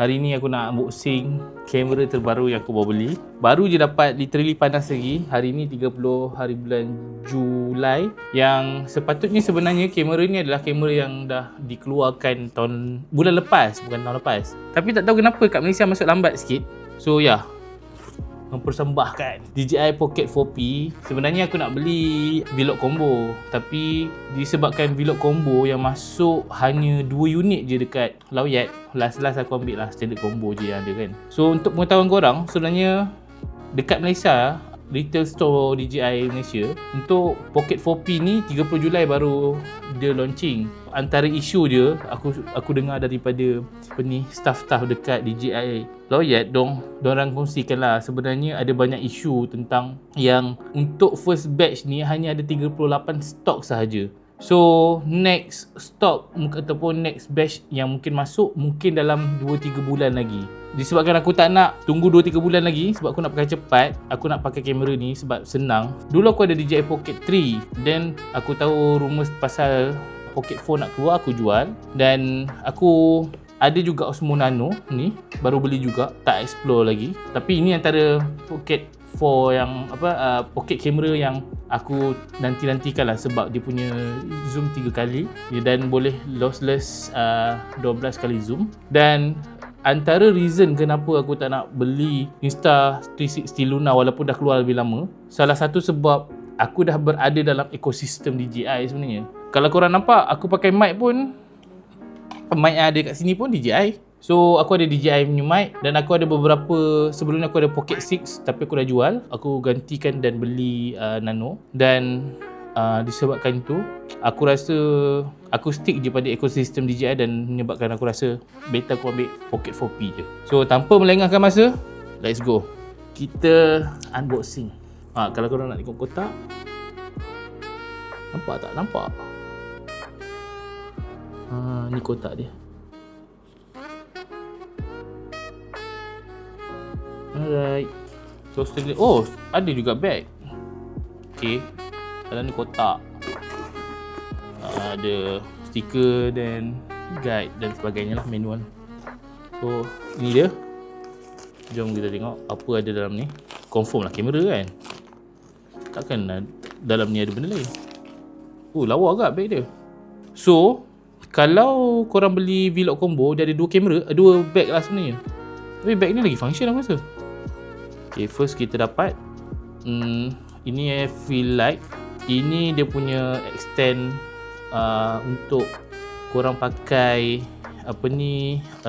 Hari ni aku nak unboxing kamera terbaru yang aku baru beli. Baru je dapat, literally panas lagi. Hari ni 30 hari bulan Julai. Yang sepatutnya sebenarnya kamera ni adalah kamera yang dah dikeluarkan bulan lepas, bukan tahun lepas. Tapi tak tahu kenapa kat Malaysia masuk lambat sikit. So ya, mempersembahkan DJI Pocket 4P. Sebenarnya aku nak beli Vlog Combo, tapi disebabkan Vlog Combo yang masuk hanya 2 unit je dekat Lowyat, last aku ambil lah standard combo je yang ada kan. So untuk pengetahuan korang, sebenarnya dekat Malaysia, retail store DJI Malaysia, untuk Pocket 4P ni 30 Julai baru dia launching. Antara isu dia, aku dengar daripada staff-staff dekat DJI Lowyat, dorang kongsikan lah, sebenarnya ada banyak isu tentang yang untuk first batch ni hanya ada 38 stok sahaja. So next stock ataupun next batch yang mungkin masuk mungkin dalam 2-3 bulan lagi. Disebabkan aku tak nak tunggu 2-3 bulan lagi, sebab aku nak pakai cepat, aku nak pakai kamera ni sebab senang. Dulu aku ada DJI Pocket 3, then aku tahu rumours pasal Pocket 4 nak keluar, aku jual. Dan aku ada juga Osmo Nano ni, baru beli juga, tak explore lagi. Tapi ini antara Pocket 4 yang pocket camera yang aku nanti-nantikan lah, sebab dia punya zoom 3 kali dan boleh lossless 12 kali zoom. Dan antara reason kenapa aku tak nak beli Insta360 Luna walaupun dah keluar lebih lama, salah satu sebab aku dah berada dalam ekosistem DJI sebenarnya. Kalau korang nampak, aku pakai mic pun, mic yang ada kat sini pun DJI. So aku ada DJI punya mic, dan aku ada beberapa, sebelum ni aku ada Pocket 6 tapi aku dah jual. Aku gantikan dan beli Nano. Dan disebabkan itu, aku rasa aku stick je pada ekosistem DJI, dan menyebabkan aku rasa better aku ambil Pocket 4P je. So tanpa melengahkan masa, let's go, kita unboxing. Kalau korang nak tengok kotak, nampak tak? Nampak? Ni kotak dia. Alright. So ada juga bag. Okay, dalam ni kotak, ada stiker dan guide dan sebagainya lah, manual. So ini dia. Jom kita tengok apa ada dalam ni. Confirm lah kamera kan, takkan dalam ni ada benda lain. Lawa agak bag dia. So kalau korang beli Vlog Combo, dia ada 2 kamera, 2 bag lah sebenarnya. Tapi bag ni lagi function aku rasa. Okay, first kita dapat ini feel light. Ini dia punya extend untuk korang pakai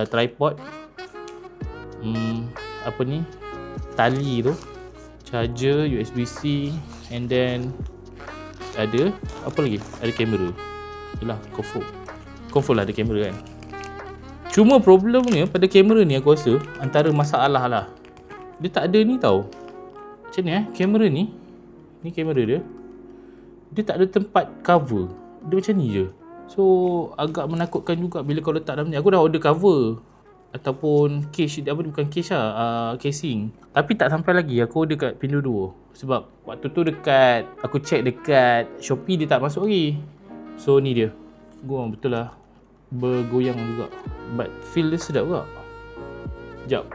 tripod, tali tu, charger, USB-C, and then ada apa lagi? Ada kamera. Yalah, confirm lah ada kamera kan. Cuma problemnya pada kamera ni, aku rasa antara masalah lah, dia tak ada ni tau. Macam ni kamera ni kamera dia tak ada tempat cover. Dia macam ni je. So agak menakutkan juga bila kau letak dalam ni. Aku dah order cover ataupun case, bukan case lah, casing, tapi tak sampai lagi. Aku order kat Pindu 2 sebab waktu tu aku check dekat Shopee, dia tak masuk lagi. So ni dia. Betul lah, bergoyang juga, but feel dia sedap juga. Sekejap.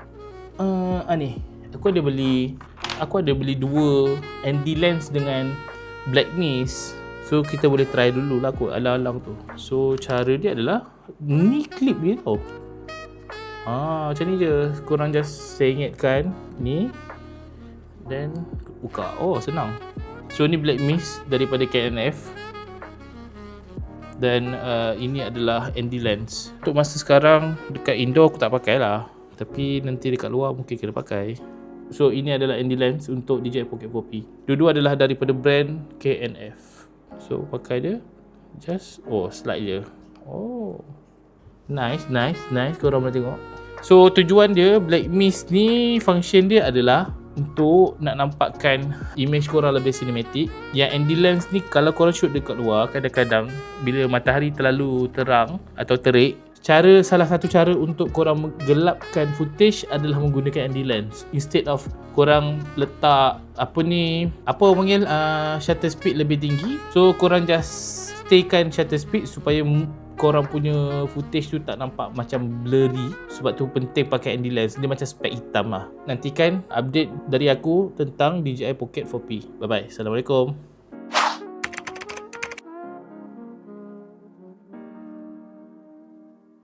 Ni aku ada beli 2 ND lens dengan black mist. So kita boleh try dulu lah, aku alang-alang tu. So cara dia adalah, ni clip dia tau. Macam ni je. Korang just sengitkan ni, then buka. Senang. So ni black mist daripada KNF. Dan ini adalah ND lens. Untuk masa sekarang dekat indoor aku tak pakai lah, tapi nanti dekat luar mungkin kena pakai. So ini adalah ND lens untuk DJI Pocket 4P. Dua-dua adalah daripada brand KNF. So pakai dia, just slide je. Nice. Korang boleh tengok. So tujuan dia, black mist ni, function dia adalah untuk nak nampakkan image korang lebih cinematic. Yang ND lens ni, kalau korang shoot dekat luar, kadang-kadang bila matahari terlalu terang atau terik, salah satu cara untuk korang menggelapkan footage adalah menggunakan ND lens. Instead of korang letak shutter speed lebih tinggi, so korang just staykan shutter speed supaya korang punya footage tu tak nampak macam blurry. Sebab tu penting pakai ND lens. Dia macam spek hitam lah. Nantikan update dari aku tentang DJI Pocket 4P. Bye bye. Assalamualaikum.